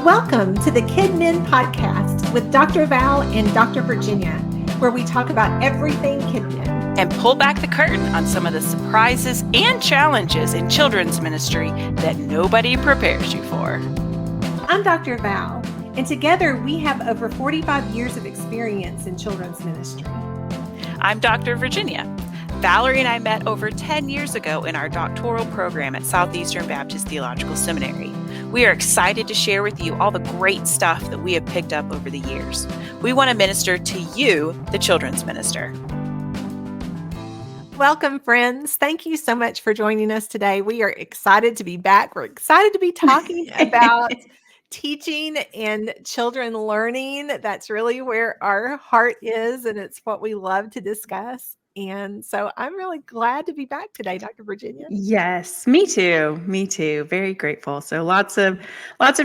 Welcome to the KidMin podcast with Dr. Val and Dr. Virginia, where we talk about everything KidMin and pull back the curtain on some of the surprises and challenges in children's ministry that nobody prepares you for. I'm Dr. Val, and together we have over 45 years of experience in children's ministry. I'm Dr. Virginia. Valerie and I met over 10 years ago in our doctoral program at Southeastern Baptist Theological Seminary. We are excited to share with you all the great stuff that we have picked up over the years. We want to minister to you, the children's minister. Welcome, friends. Thank you so much for joining us today. We are excited to be back. We're excited to be talking about teaching and children learning. That's really where our heart is, and it's what we love to discuss. And so I'm really glad to be back today, Dr. Virginia. Yes, me too. Me too. Very grateful. So lots of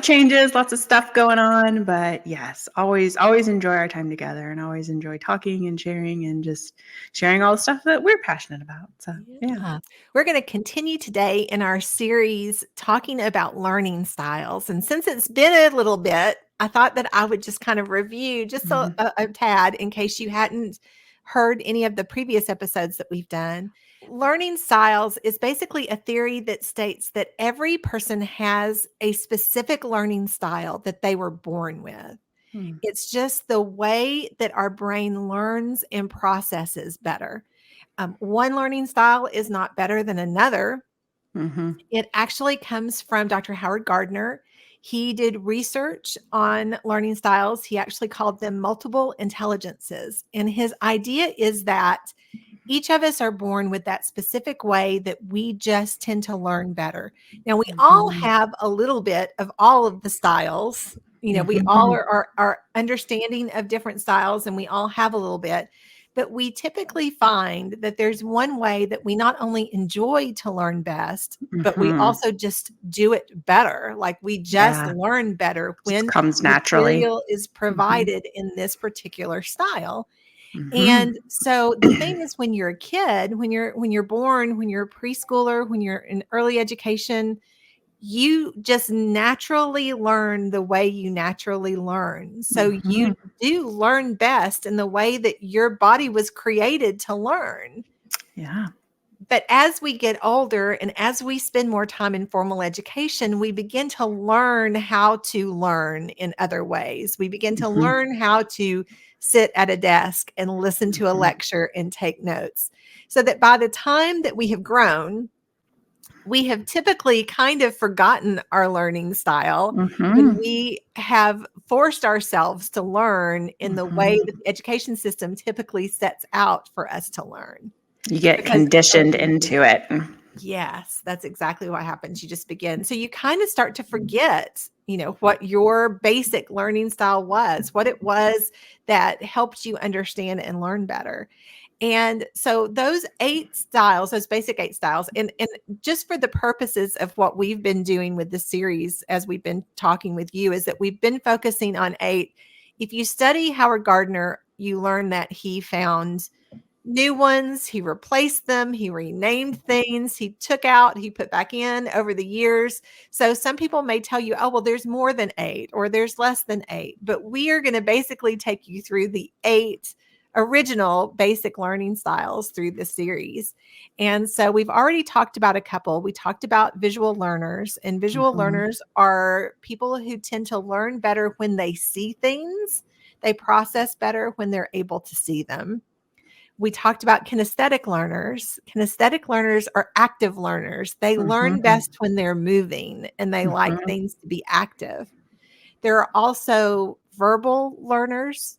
changes, lots of stuff going on, but yes, always enjoy our time together and always enjoy talking and just sharing all the stuff that we're passionate about. So yeah. We're going to continue today in our series talking about learning styles. And since it's been a little bit, I thought that I would just kind of review just a tad in case you hadn't heard any of the previous episodes that we've done. Learning styles is basically a theory that states that every person has a specific learning style that they were born with. It's just the way that our brain learns and processes better. One learning style is not better than another. It actually comes from Dr. Howard Gardner. He did research on learning styles. He actually called them multiple intelligences. And his idea is that each of us are born with that specific way that we just tend to learn better. Now, we all have a little bit of all of the styles. You know, we all are understanding of different styles, and we all have a little bit. But we typically find that there's one way that we not only enjoy to learn best, but we also just do it better. Like we just learn better when it comes naturally. Material is provided in this particular style. And so the thing is, when you're a kid, when you're born, when you're a preschooler, when you're in early education, you just naturally learn the way you naturally learn. So you do learn best in the way that your body was created to learn. Yeah. But as we get older and as we spend more time in formal education, we begin to learn how to learn in other ways. We begin to learn how to sit at a desk and listen to a lecture and take notes. So that by the time that we have grown, we have typically kind of forgotten our learning style, and we have forced ourselves to learn in the way that the education system typically sets out for us to learn. You get conditioned into it. Yes, that's exactly what happens. You just begin. So you kind of start to forget, what your basic learning style was, what it was that helped you understand and learn better. And so those basic 8 styles, and just for the purposes of what we've been doing with the series, as we've been talking with you, is that we've been focusing on 8. If you study Howard Gardner, you learn that he found new ones, he replaced them, he renamed things, he took out, he put back in over the years. So some people may tell you, oh, well, there's more than 8 or there's less than 8, but we are going to basically take you through the 8 original basic learning styles through the series. And so we've already talked about a couple. We talked about visual learners, and visual learners are people who tend to learn better when they see things. They process better when they're able to see them. We talked about kinesthetic learners. Kinesthetic learners are active learners. They learn best when they're moving, and they like things to be active. There are also verbal learners.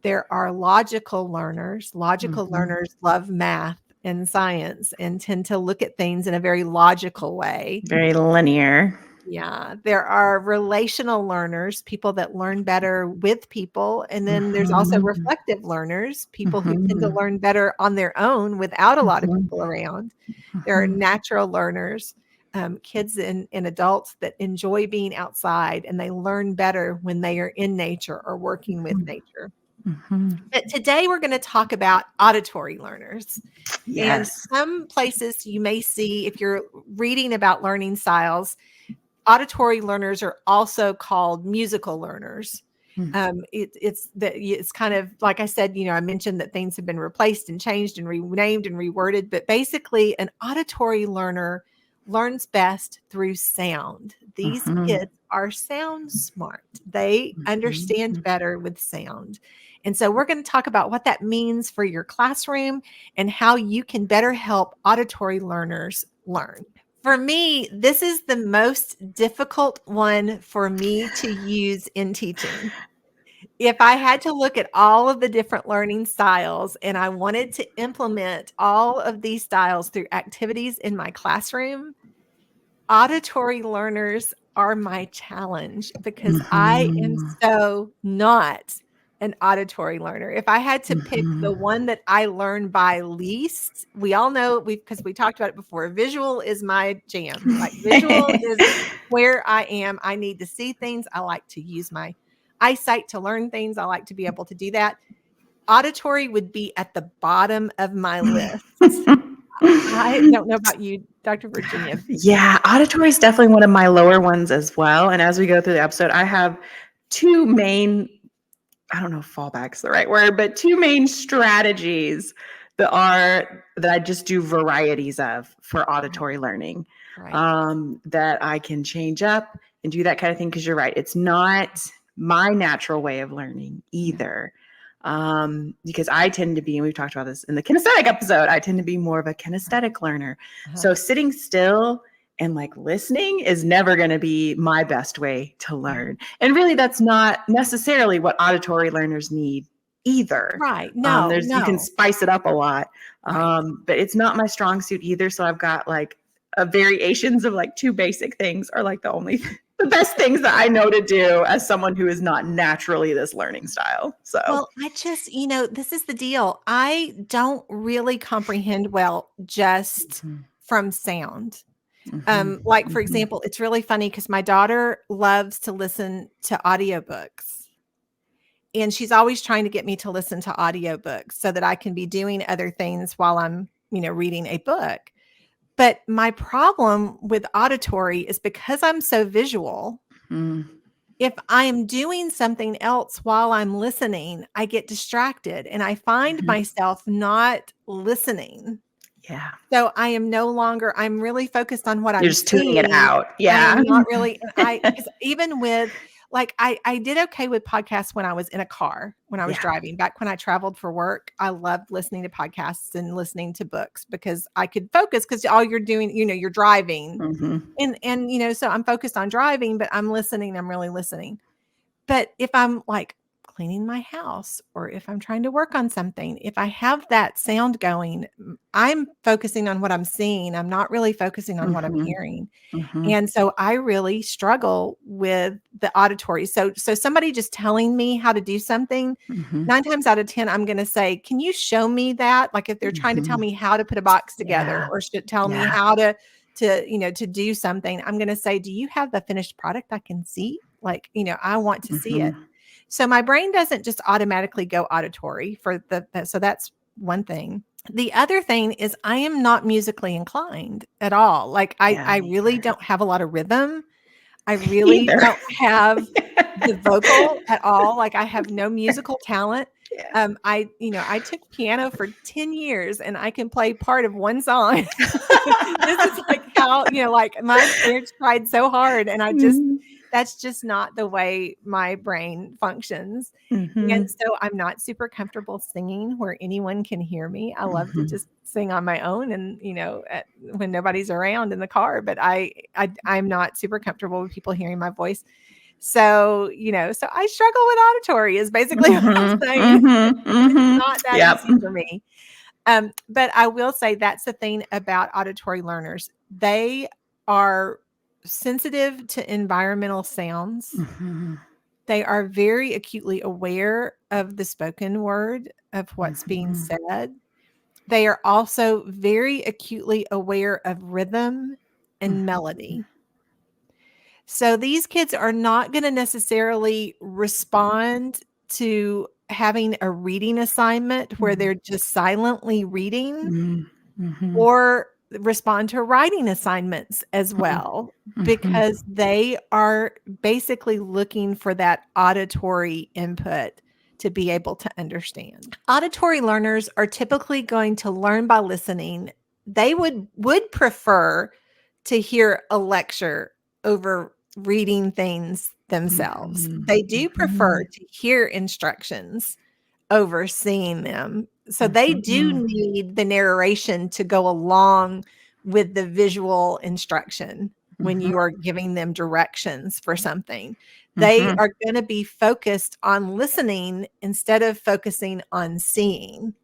There are logical learners. Logical learners love math and science and tend to look at things in a very logical way. Very linear. Yeah. There are relational learners, people that learn better with people. And then there's also reflective learners, people who tend to learn better on their own without a lot of people around. There are natural learners, kids and adults that enjoy being outside, and they learn better when they are in nature or working with nature. But today we're going to talk about auditory learners. Yes. And some places you may see, if you're reading about learning styles, auditory learners are also called musical learners. It's kind of like I said, I mentioned that things have been replaced and changed and renamed and reworded, but basically an auditory learner learns best through sound. These kids are sound smart. They understand better with sound. And so we're going to talk about what that means for your classroom and how you can better help auditory learners learn. For me, this is the most difficult one for me to use in teaching. If I had to look at all of the different learning styles and I wanted to implement all of these styles through activities in my classroom, auditory learners are my challenge because I am so not an auditory learner. If I had to pick the one that I learn by least, we all know because we talked about it before, visual is my jam. Like visual is where I am. I need to see things. I like to use my eyesight to learn things. I like to be able to do that. Auditory would be at the bottom of my list. I don't know about you, Dr. Virginia. Yeah, auditory is definitely one of my lower ones as well. And as we go through the episode, I have two main, I don't know if fallback's the right word, but two main strategies that I just do varieties of for auditory learning, that I can change up and do that kind of thing. Because you're right, it's not my natural way of learning either. Because I tend to be, and we've talked about this in the kinesthetic episode, I tend to be more of a kinesthetic learner. So sitting still and like listening is never going to be my best way to learn. And really, that's not necessarily what auditory learners need either. Right. No, you can spice it up a lot. But it's not my strong suit either. So I've got like variations of like two basic things are like the best things that I know to do as someone who is not naturally this learning style. So, well, I just, this is the deal. I don't really comprehend well just from sound. Like, for example, it's really funny because my daughter loves to listen to audiobooks. And she's always trying to get me to listen to audiobooks so that I can be doing other things while I'm, reading a book. But my problem with auditory is because I'm so visual, if I am doing something else while I'm listening, I get distracted and I find myself not listening. Yeah. So I am no longer, I'm really focused on what I'm just tuning it seeing. out. Yeah. I'm not really, because even with, like, I did okay with podcasts when I was in a car, when I was driving. Back when I traveled for work, I loved listening to podcasts and listening to books because I could focus because all you're doing, you're driving. And so I'm focused on driving, but I'm listening. I'm really listening. But if I'm like cleaning my house or if I'm trying to work on something, if I have that sound going, I'm focusing on what I'm seeing. I'm not really focusing on what I'm hearing. And so I really struggle with the auditory. So somebody just telling me how to do something, 9 times out of 10, I'm going to say, can you show me that? Like if they're trying to tell me how to put a box together or should tell me how to do something, I'm going to say, do you have the finished product I can see? Like, I want to see it. So my brain doesn't just automatically go auditory so that's one thing. The other thing is I am not musically inclined at all. Like I really don't have a lot of rhythm. I really don't have the vocal at all. Like I have no musical talent. I took piano for 10 years and I can play part of one song. This is like how, like my parents tried so hard and that's just not the way my brain functions. And so I'm not super comfortable singing where anyone can hear me. I love to just sing on my own and, when nobody's around in the car, but I'm not super comfortable with people hearing my voice. So, so I struggle with auditory is basically what I'm saying. It's not that easy for me. But I will say that's the thing about auditory learners. They are sensitive to environmental sounds. They are very acutely aware of the spoken word of what's being said. They are also very acutely aware of rhythm and melody. So these kids are not going to necessarily respond to having a reading assignment where they're just silently reading, or respond to writing assignments as well, because they are basically looking for that auditory input to be able to understand. Auditory learners are typically going to learn by listening. They would prefer to hear a lecture over reading things themselves. They do prefer to hear instructions over seeing them. So they do need the narration to go along with the visual instruction when you are giving them directions for something. They are going to be focused on listening instead of focusing on seeing.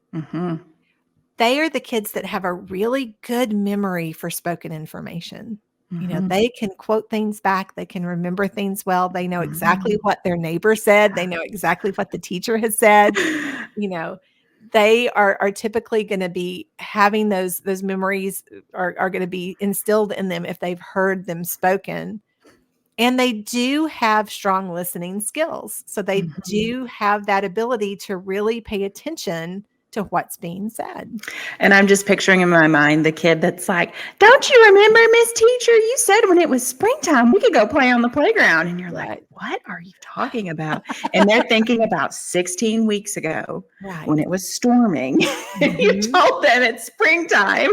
They are the kids that have a really good memory for spoken information. You know, they can quote things back. They can remember things well. They know exactly what their neighbor said. They know exactly what the teacher has said. You know, they are typically going to be having those memories are going to be instilled in them if they've heard them spoken. And they do have strong listening skills. So they do have that ability to really pay attention to what's being said. And I'm just picturing in my mind the kid that's like, don't you remember, Miss Teacher? You said when it was springtime, we could go play on the playground. And you're like, what are you talking about? And they're thinking about 16 weeks ago when it was storming. You told them it's springtime.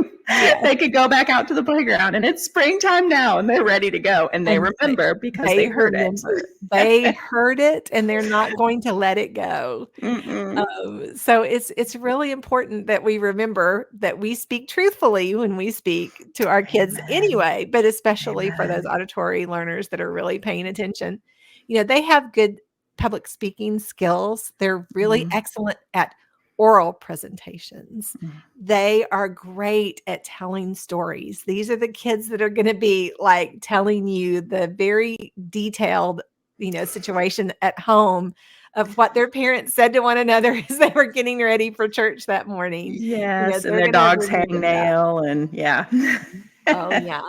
They could go back out to the playground, and it's springtime now, and they're ready to go. And they remember because they heard it. They heard it, and they're not going to let it go. So it's really important that we remember that we speak truthfully when we speak to our kids anyway, but especially for those auditory learners that are really paying attention. You know, they have good public speaking skills. They're really excellent at oral presentations. They are great at telling stories. These are the kids that are going to be like telling you the very detailed, you know, situation at home of what their parents said to one another as they were getting ready for church that morning. Yes, and their dog's hangnail, and oh yeah,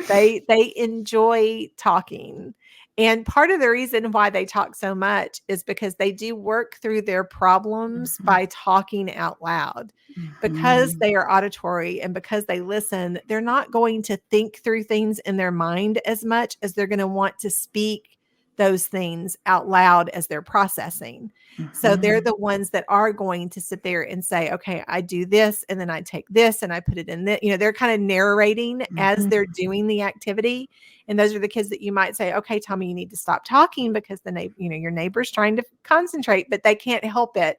they enjoy talking. And part of the reason why they talk so much is because they do work through their problems by talking out loud. Because they are auditory and because they listen, they're not going to think through things in their mind as much as they're going to want to speak those things out loud as they're processing. So they're the ones that are going to sit there and say, okay, I do this, and then I take this and I put it in this. You know, they're kind of narrating as they're doing the activity. And those are the kids that you might say, okay, Tommy, you need to stop talking because your neighbor's trying to concentrate, but they can't help it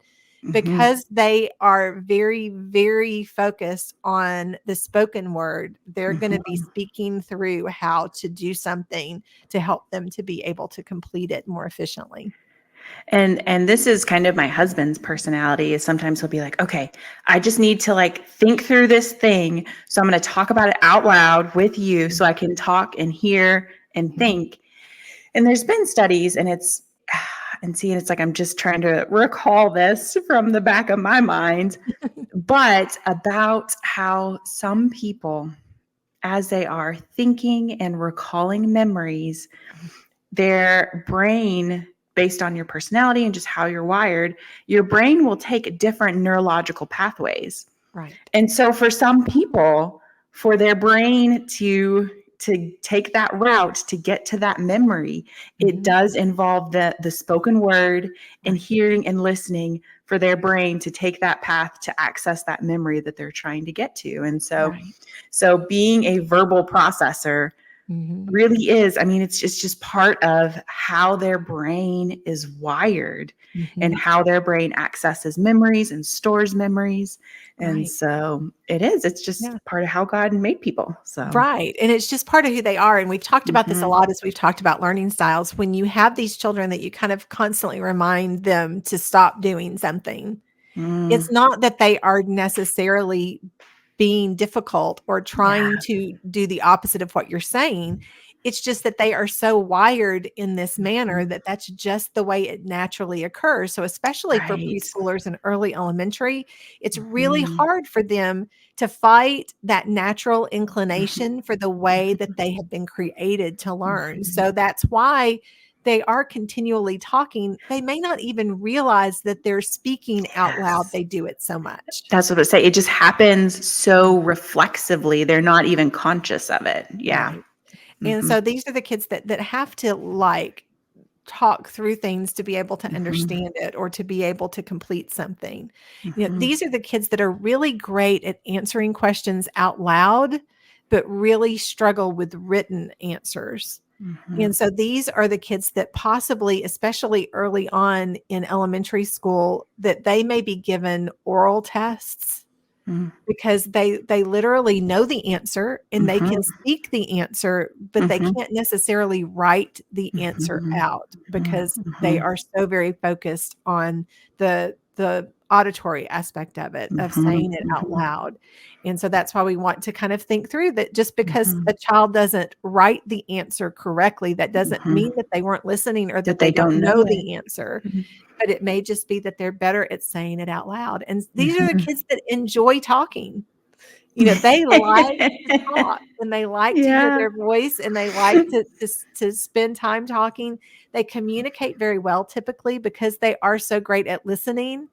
because they are very, very focused on the spoken word. They're going to be speaking through how to do something to help them to be able to complete it more efficiently. And this is kind of my husband's personality, is sometimes he'll be like, okay, I just need to like think through this thing. So I'm going to talk about it out loud with you so I can talk and hear and think. And there's been studies, and it's like, I'm just trying to recall this from the back of my mind, but about how some people, as they are thinking and recalling memories, their brain, based on your personality and just how you're wired, your brain will take different neurological pathways. Right. And so for some people, for their brain to take that route to get to that memory, it does involve the spoken word and hearing and listening for their brain to take that path to access that memory that they're trying to get to. And so, so being a verbal processor really is, I mean, it's just part of how their brain is wired and how their brain accesses memories and stores memories. And so it's just part of how God made people. So right. And it's just part of who they are. And we've talked about this a lot as we've talked about learning styles. When you have these children that you kind of constantly remind them to stop doing something, it's not that they are necessarily being difficult or trying to do the opposite of what you're saying. It's just that they are so wired in this manner that that's just the way it naturally occurs. So especially for preschoolers and early elementary, it's really hard for them to fight that natural inclination for the way that they have been created to learn. So that's why they are continually talking, they may not even realize that they're speaking out loud. They do it so much. That's what I say. It just happens so reflexively. They're not even conscious of it. Yeah. Right. And so these are the kids that have to like talk through things to be able to understand it or to be able to complete something. You know, these are the kids that are really great at answering questions out loud, but really struggle with written answers. And so these are the kids that possibly, especially early on in elementary school, that they may be given oral tests because they literally know the answer and they can speak the answer, but they can't necessarily write the answer out because they are so very focused on the auditory aspect of it, of saying it out loud. And so that's why we want to kind of think through that just because a child doesn't write the answer correctly, that doesn't mean that they weren't listening or that they don't know the answer. But it may just be that they're better at saying it out loud. And these are the kids that enjoy talking. You know, they like to talk and they like to hear their voice and they like to spend time talking. They communicate very well typically because they are so great at listening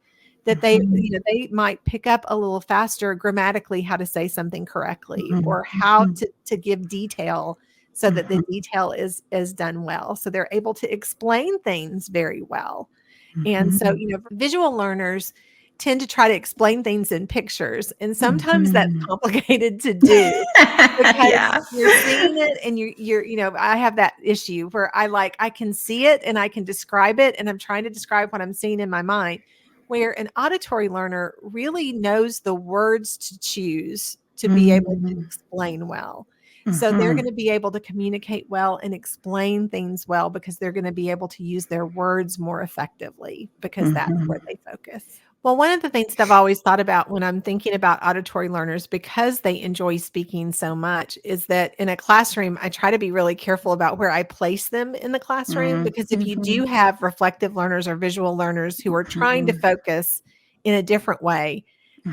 that they, you know, they might pick up a little faster grammatically how to say something correctly or how to give detail so that the detail is done well. So they're able to explain things very well. And so, you know, visual learners tend to try to explain things in pictures. And sometimes that's complicated to do because you're seeing it and you're, you know, I have that issue where I can see it and I can describe it. And I'm trying to describe what I'm seeing in my mind, where an auditory learner really knows the words to choose to be able to explain well. So they're going to be able to communicate well and explain things well because they're going to be able to use their words more effectively because that's where they focus. Well, one of the things that I've always thought about when I'm thinking about auditory learners, because they enjoy speaking so much, is that in a classroom, I try to be really careful about where I place them in the classroom. Because if you do have reflective learners or visual learners who are trying to focus in a different way,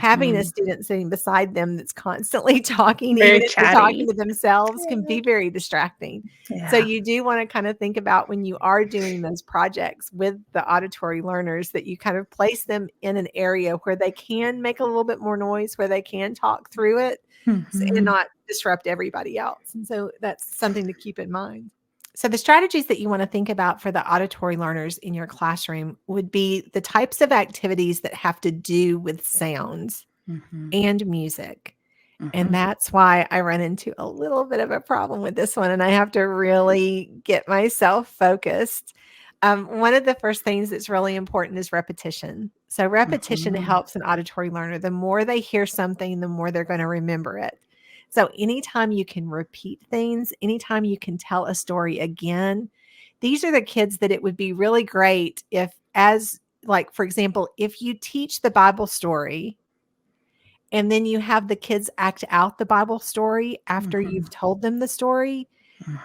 having a student sitting beside them that's constantly talking, Very even if they're talking to themselves, can be very distracting. Yeah. So you do want to kind of think about when you are doing those projects with the auditory learners that you kind of place them in an area where they can make a little bit more noise, where they can talk through it and not disrupt everybody else. And so that's something to keep in mind. So the strategies that you want to think about for the auditory learners in your classroom would be the types of activities that have to do with sounds and music. And that's why I run into a little bit of a problem with this one. And I have to really get myself focused. One of the first things that's really important is repetition. So repetition helps an auditory learner. The more they hear something, the more they're going to remember it. So anytime you can repeat things, anytime you can tell a story again, these are the kids that it would be really great if, as like, for example, if you teach the Bible story and then you have the kids act out the Bible story after you've told them the story,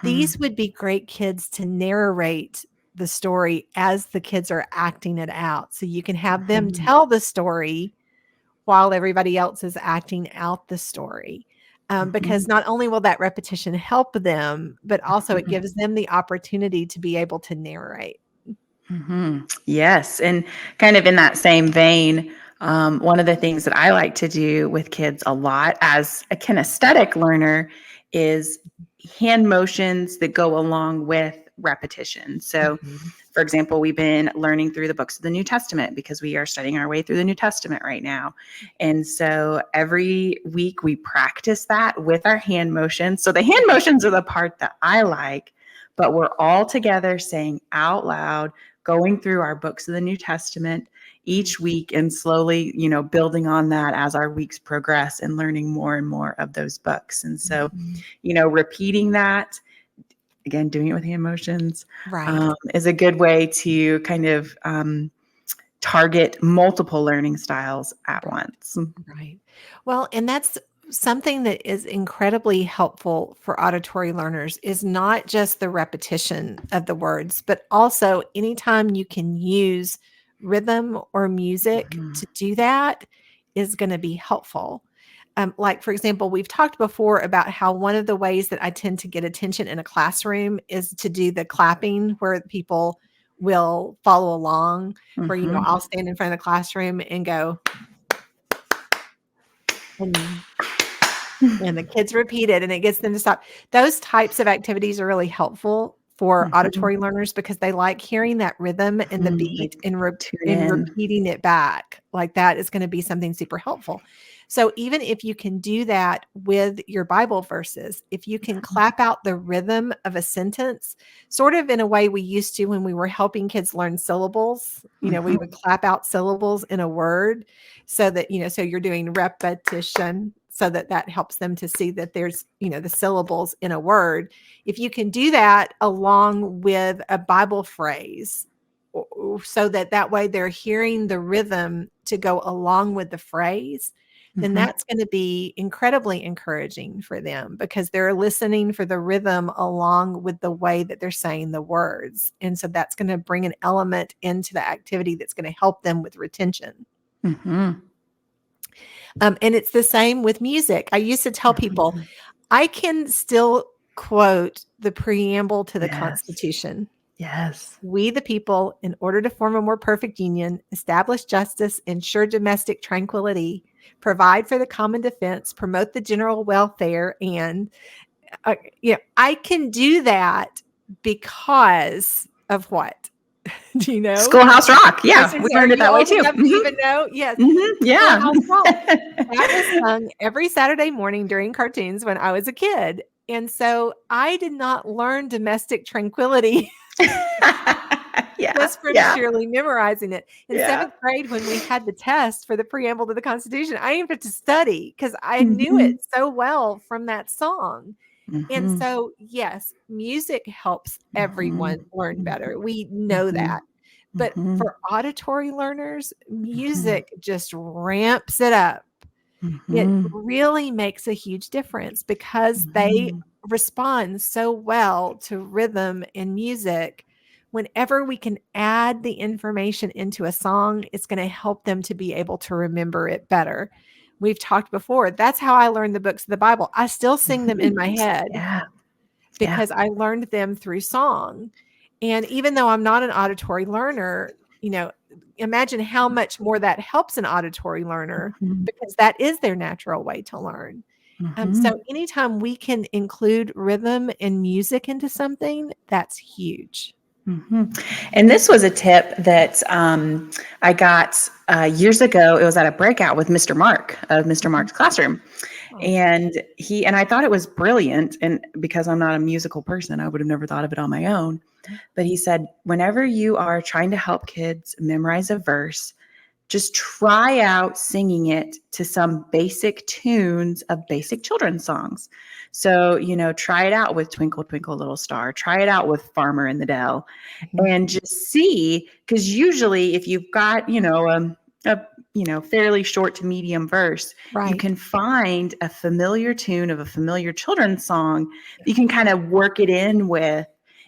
these would be great kids to narrate the story as the kids are acting it out. So you can have them tell the story while everybody else is acting out the story. Because not only will that repetition help them, but also it gives them the opportunity to be able to narrate. Yes. And kind of in that same vein, one of the things that I like to do with kids a lot as a kinesthetic learner is hand motions that go along with repetition. So, for example, we've been learning through the books of the New Testament because we are studying our way through the New Testament right now. And so every week we practice that with our hand motions. So the hand motions are the part that I like, but we're all together saying out loud, going through our books of the New Testament each week and slowly, you know, building on that as our weeks progress and learning more and more of those books. And so, you know, repeating that, again, doing it with hand motions, is a good way to kind of target multiple learning styles at once. Right. Well, and that's something that is incredibly helpful for auditory learners is not just the repetition of the words, but also anytime you can use rhythm or music to do that is going to be helpful. like, for example, we've talked before about how one of the ways that I tend to get attention in a classroom is to do the clapping where people will follow along, where, I'll stand in front of the classroom and go, and the kids repeat it and it gets them to stop. Those types of activities are really helpful for auditory learners because they like hearing that rhythm and the beat and repeating it back. Like that is going to be something super helpful. So even if you can do that with your Bible verses, if you can clap out the rhythm of a sentence, sort of in a way we used to when we were helping kids learn syllables, we would clap out syllables in a word so that, so you're doing repetition, so that helps them to see that there's, the syllables in a word. If you can do that along with a Bible phrase, so that way they're hearing the rhythm to go along with the phrase, then that's going to be incredibly encouraging for them because they're listening for the rhythm along with the way that they're saying the words. And so that's going to bring an element into the activity that's going to help them with retention. And it's the same with music. I used to tell people, I can still quote the preamble to the Constitution. Yes. We, the people, in order to form a more perfect union, establish justice, ensure domestic tranquility, provide for the common defense, promote the general welfare, and, I can do that because of what? Do you know? Schoolhouse Rock. Yeah, we learned it that way too. Even know? Yes. Yeah. That was sung every Saturday morning during cartoons when I was a kid. And so I did not learn domestic tranquility just from purely memorizing it. In seventh grade, when we had the test for the preamble to the Constitution, I didn't have to study because I knew it so well from that song. And so, yes, music helps everyone learn better. We know that. But for auditory learners, music just ramps it up. It really makes a huge difference because they respond so well to rhythm and music. Whenever we can add the information into a song, it's going to help them to be able to remember it better. We've talked before. That's how I learned the books of the Bible. I still sing them in my head because I learned them through song. And even though I'm not an auditory learner, imagine how much more that helps an auditory learner because that is their natural way to learn. So anytime we can include rhythm and music into something, that's huge. And this was a tip that I got years ago. It was at a breakout with Mr. Mark of Mr. Mark's classroom. And I thought it was brilliant. And because I'm not a musical person, I would have never thought of it on my own. But he said, whenever you are trying to help kids memorize a verse, just try out singing it to some basic tunes of basic children's songs. So, try it out with Twinkle, Twinkle, Little Star. Try it out with Farmer in the Dell and just see, because usually if you've got, a fairly short to medium verse, you can find a familiar tune of a familiar children's song. You can kind of work it in with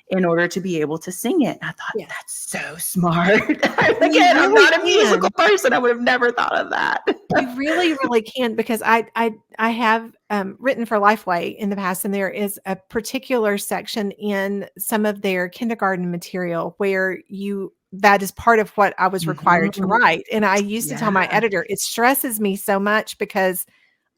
in order to be able to sing it. And I thought, that's so smart. Again, I'm not a musical person. I would have never thought of that. You really, really can, because I have written for Lifeway in the past, and there is a particular section in some of their kindergarten material where that is part of what I was required to write. And I used to tell my editor, it stresses me so much because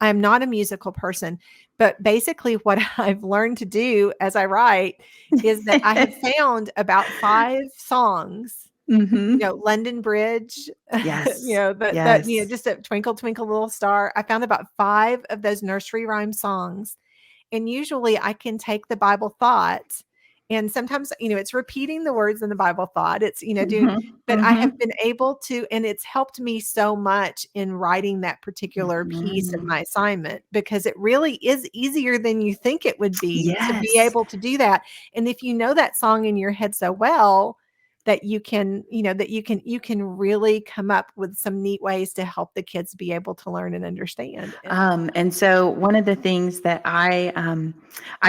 I'm not a musical person. But basically what I've learned to do as I write is that I have found about 5 songs, London Bridge, just a Twinkle, Twinkle, Little Star. I found about 5 of those nursery rhyme songs. And usually I can take the Bible thought, and sometimes, it's repeating the words in the Bible thought. It's, but I have been able to, and it's helped me so much in writing that particular piece of my assignment, because it really is easier than you think it would be to be able to do that. And if you know that song in your head so well, that you can, you can really come up with some neat ways to help the kids be able to learn and understand. And so one of the things that I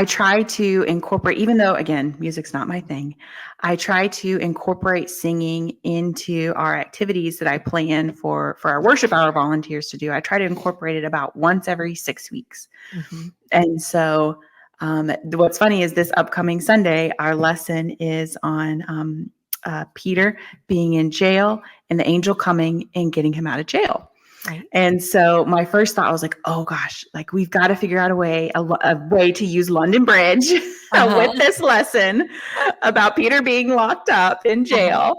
try to incorporate, even though again, music's not my thing, I try to incorporate singing into our activities that I plan for our worship hour volunteers to do. I try to incorporate it about once every 6 weeks. Mhm. And so what's funny is this upcoming Sunday, our lesson is on Peter being in jail and the angel coming and getting him out of jail. Right. And so my first thought was like, oh gosh, like we've got to figure out a way to use London Bridge with this lesson about Peter being locked up in jail.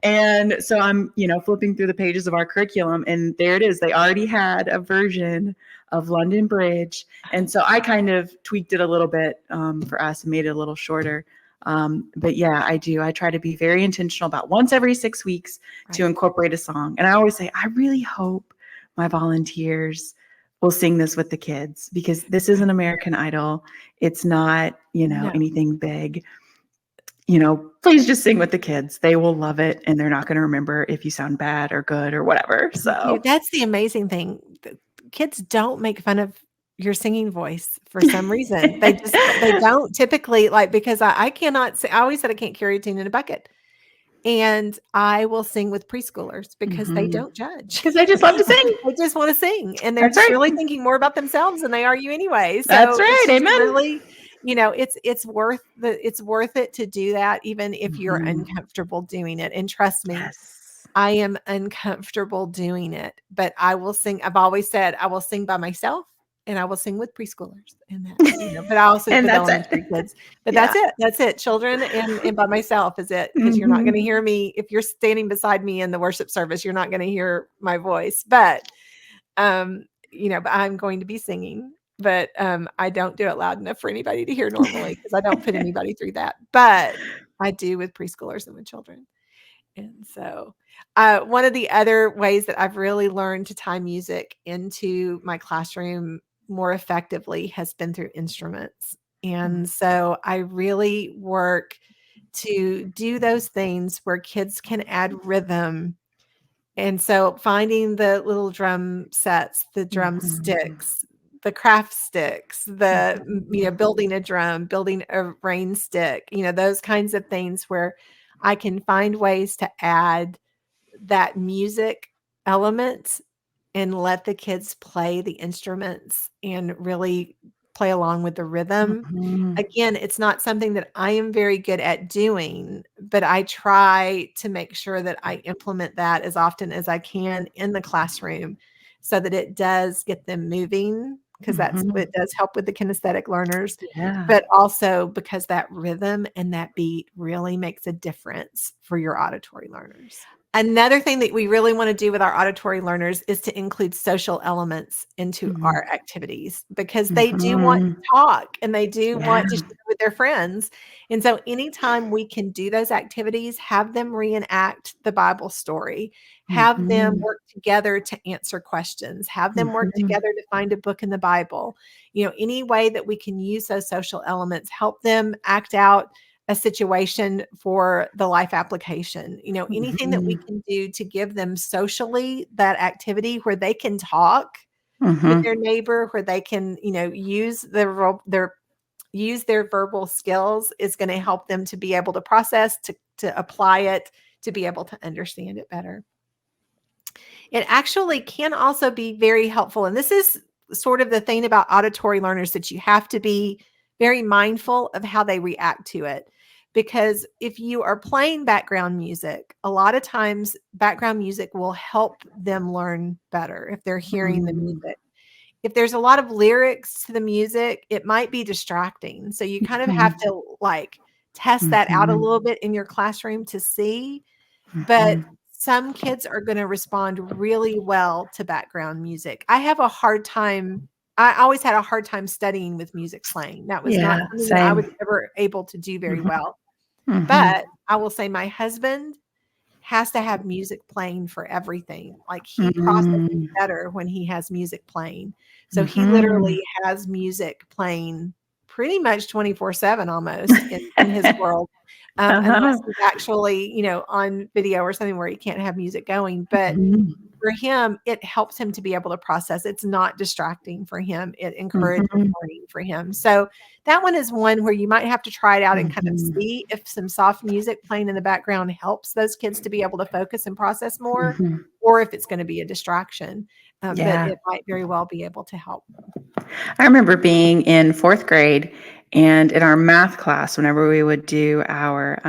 And so I'm, flipping through the pages of our curriculum, and there it is. They already had a version of London Bridge. And so I kind of tweaked it a little bit for us and made it a little shorter. But yeah, I do. I try to be very intentional about once every 6 weeks to incorporate a song. And I always say, I really hope my volunteers will sing this with the kids, because this is an American Idol. It's not, anything big. Please just sing with the kids. They will love it, and they're not going to remember if you sound bad or good or whatever. So that's the amazing thing. The kids don't make fun of your singing voice for some reason. They don't typically, like, because I cannot say, I always said I can't carry a tune in a bucket. And I will sing with preschoolers because they don't judge. Because they just love to sing. They just want to sing. And they're just really thinking more about themselves than they are you anyway. So that's right. Amen. Really, it's worth it to do that, even if you're uncomfortable doing it. And trust me, I am uncomfortable doing it, but I will sing. I've always said I will sing by myself, and I will sing with preschoolers, and that, but I also with elementary kids. But that's it. Children and by myself is it, because you're not going to hear me if you're standing beside me in the worship service. You're not going to hear my voice, but but I'm going to be singing. But I don't do it loud enough for anybody to hear normally, because I don't put anybody through that. But I do with preschoolers and with children. And so one of the other ways that I've really learned to tie music into my classroom more effectively has been through instruments. And so I really work to do those things where kids can add rhythm. And so finding the little drum sets, the drum sticks, the craft sticks, the, building a drum, building a rain stick, those kinds of things where I can find ways to add that music element and let the kids play the instruments and really play along with the rhythm. Again, it's not something that I am very good at doing, but I try to make sure that I implement that as often as I can in the classroom so that it does get them moving, because it does help with the kinesthetic learners, but also because that rhythm and that beat really makes a difference for your auditory learners. Another thing that we really want to do with our auditory learners is to include social elements into our activities, because they do want to talk and they do want to share with their friends. And so anytime we can do those activities, have them reenact the Bible story, have them work together to answer questions, have them work together to find a book in the Bible, any way that we can use those social elements, help them act out a situation for the life application, anything that we can do to give them socially that activity where they can talk with their neighbor, where they can, use their verbal skills is going to help them to be able to process, to apply it, to be able to understand it better. It actually can also be very helpful. And this is sort of the thing about auditory learners, that you have to be very mindful of how they react to it. Because if you are playing background music, a lot of times background music will help them learn better if they're hearing the music. If there's a lot of lyrics to the music, it might be distracting. So you kind of have to test that out a little bit in your classroom to see. But some kids are going to respond really well to background music. I always had a hard time studying with music playing. That was not something that I was ever able to do very well. But I will say my husband has to have music playing for everything. Like, he processes better when he has music playing. So he literally has music playing pretty much 24/7 almost in his world. Unless he's actually, on video or something where he can't have music going. But Mhm. for him, it helps him to be able to process. It's not distracting for him. It encourages Mhm. learning for him. So that one is one where you might have to try it out and kind of Mhm. see if some soft music playing in the background helps those kids to be able to focus and process more, Mhm. or if it's going to be a distraction. But Yeah. it might very well be able to help. I remember being in 4th grade, and in our math class, whenever we would do our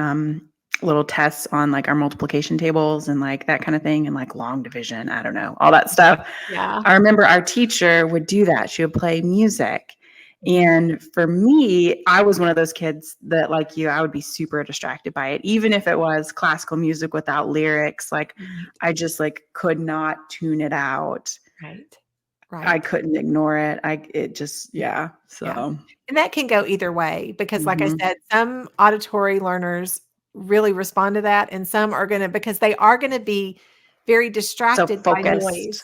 little tests on like our multiplication tables and like that kind of thing, and like long division, I don't know, all that stuff. Yeah. I remember our teacher would do that. She would play music. And for me, I was one of those kids that, like you, I would be super distracted by it, even if it was classical music without lyrics. Like Right. I just like could not tune it out. Right. I Right. couldn't ignore it. It just, yeah. Yeah. So, And that can go either way because, like I mhm. said, some auditory learners really respond to that, and some are going to, because they are going to be very So distracted by focused. noise.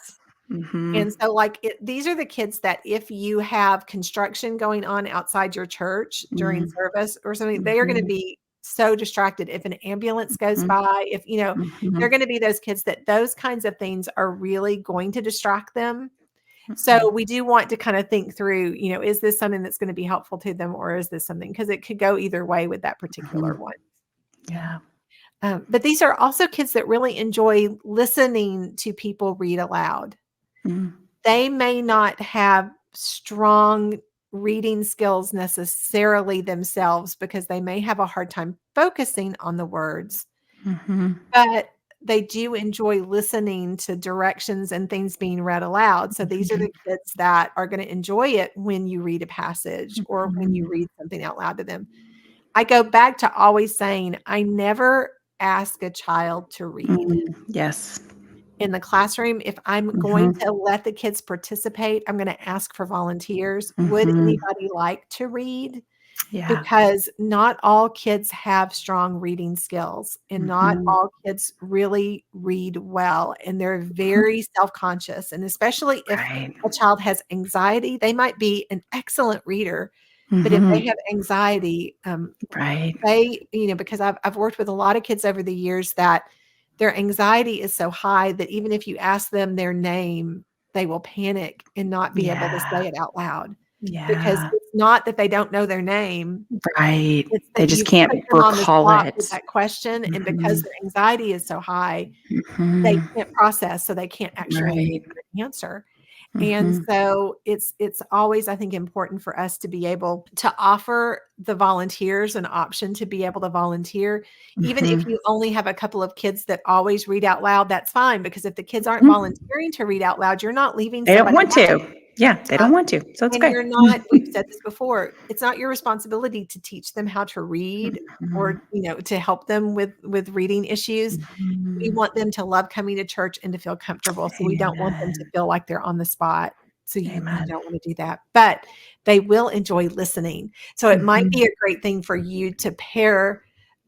And Mhm. so, like, these are the kids that if you have construction going on outside your church during Mhm. service or something, they are going to Mhm. be so distracted. If an ambulance goes Mhm. by, if, they're Mhm. going to be those kids that those kinds of things are really going to distract them. So Mhm. we do want to kind of think through, is this something that's going to be helpful to them, or is this something, because it could go either way with that particular Mhm. one. Yeah. Yeah. But these are also kids that really enjoy listening to people read aloud. Mhm. They may not have strong reading skills necessarily themselves because they may have a hard time focusing on the words, Mhm. but they do enjoy listening to directions and things being read aloud. So these are Mhm. the kids that are going to enjoy it when you read a passage or when you Mhm. read something out loud to them. I go back to always saying, I never ask a child to read Yes. in the classroom. If I'm going Mhm. to let the kids participate, I'm going to ask for volunteers. Would Mhm. anybody like to read? Yeah. Because not all kids have strong reading skills, and not Mhm. all kids really read well, and they're Mhm. very self-conscious. And especially if Right. a child has anxiety, they might be an excellent reader, but if they Mhm. have anxiety, Right. they, because I've worked with a lot of kids over the years that their anxiety is so high that even if you ask them their name, they will panic and not be able to say Yeah. it out loud, because Yeah. it's not that they don't know their name, Right. it's They that just you've can't put them on the recall spot with it. that question, and because Mhm. their anxiety is so high, they Mhm. can't process, so they can't actually Right. give an answer. And Mhm. so it's always, I think, important for us to be able to offer the volunteers an option to be able to volunteer. Even if Mhm. you only have a couple of kids that always read out loud, that's fine, because if the kids aren't Mhm. volunteering to read out loud, you're not leaving They don't somebody want out. to. Yeah, they don't want to. So it's And good. you're not, we've said this before, it's not your responsibility to teach them how to read, Mhm. or, to help them with reading issues. We Mhm. want them to love coming to church and to feel comfortable. So we don't want them to Amen. feel like they're on the spot. So you Amen. don't want to do that. But they will enjoy listening. So it might Mhm. be a great thing for you to pair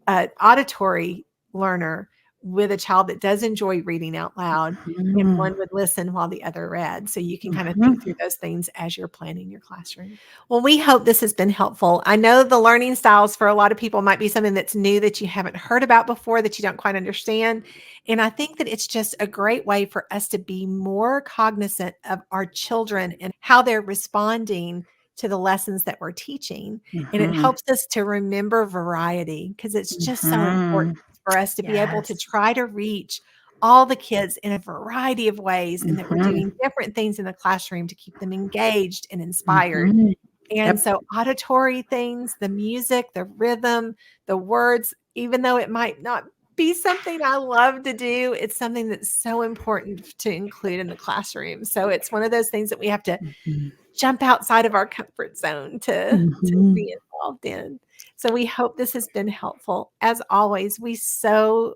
an auditory learner with a child that does enjoy reading out loud, and Mhm. one would listen while the other read. So you can kind of think through Mhm. those things as you're planning your classroom. Well, we hope this has been helpful. I know the learning styles for a lot of people might be something that's new that you haven't heard about before, that you don't quite understand. And I think that it's just a great way for us to be more cognizant of our children and how they're responding to the lessons that we're teaching. And it Mhm. helps us to remember variety, because it's just so important Mhm. for us to be able to Yes. try to reach all the kids in a variety of ways, and that we're Mhm. doing different things in the classroom to keep them engaged and inspired. Mhm. And Yep. so auditory things, the music, the rhythm, the words, even though it might not be something I love to do, it's something that's so important to include in the classroom. So it's one of those things that we have to Mhm. jump outside of our comfort zone to Mhm. be involved in. So we hope this has been helpful. As always, we so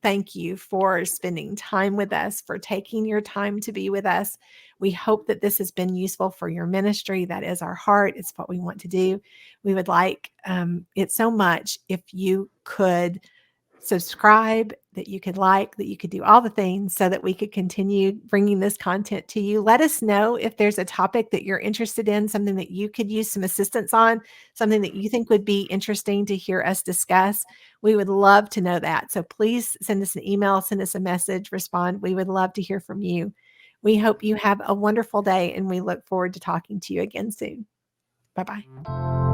thank you for spending time with us, for taking your time to be with us. We hope that this has been useful for your ministry. That is our heart. It's what we want to do. We would like it so much if you could subscribe, that you could like, that you could do all the things so that we could continue bringing this content to you. Let us know if there's a topic that you're interested in, something that you could use some assistance on, something that you think would be interesting to hear us discuss. We would love to know that. So please send us an email, send us a message, respond. We would love to hear from you. We hope you have a wonderful day, and we look forward to talking to you again soon. Bye-bye.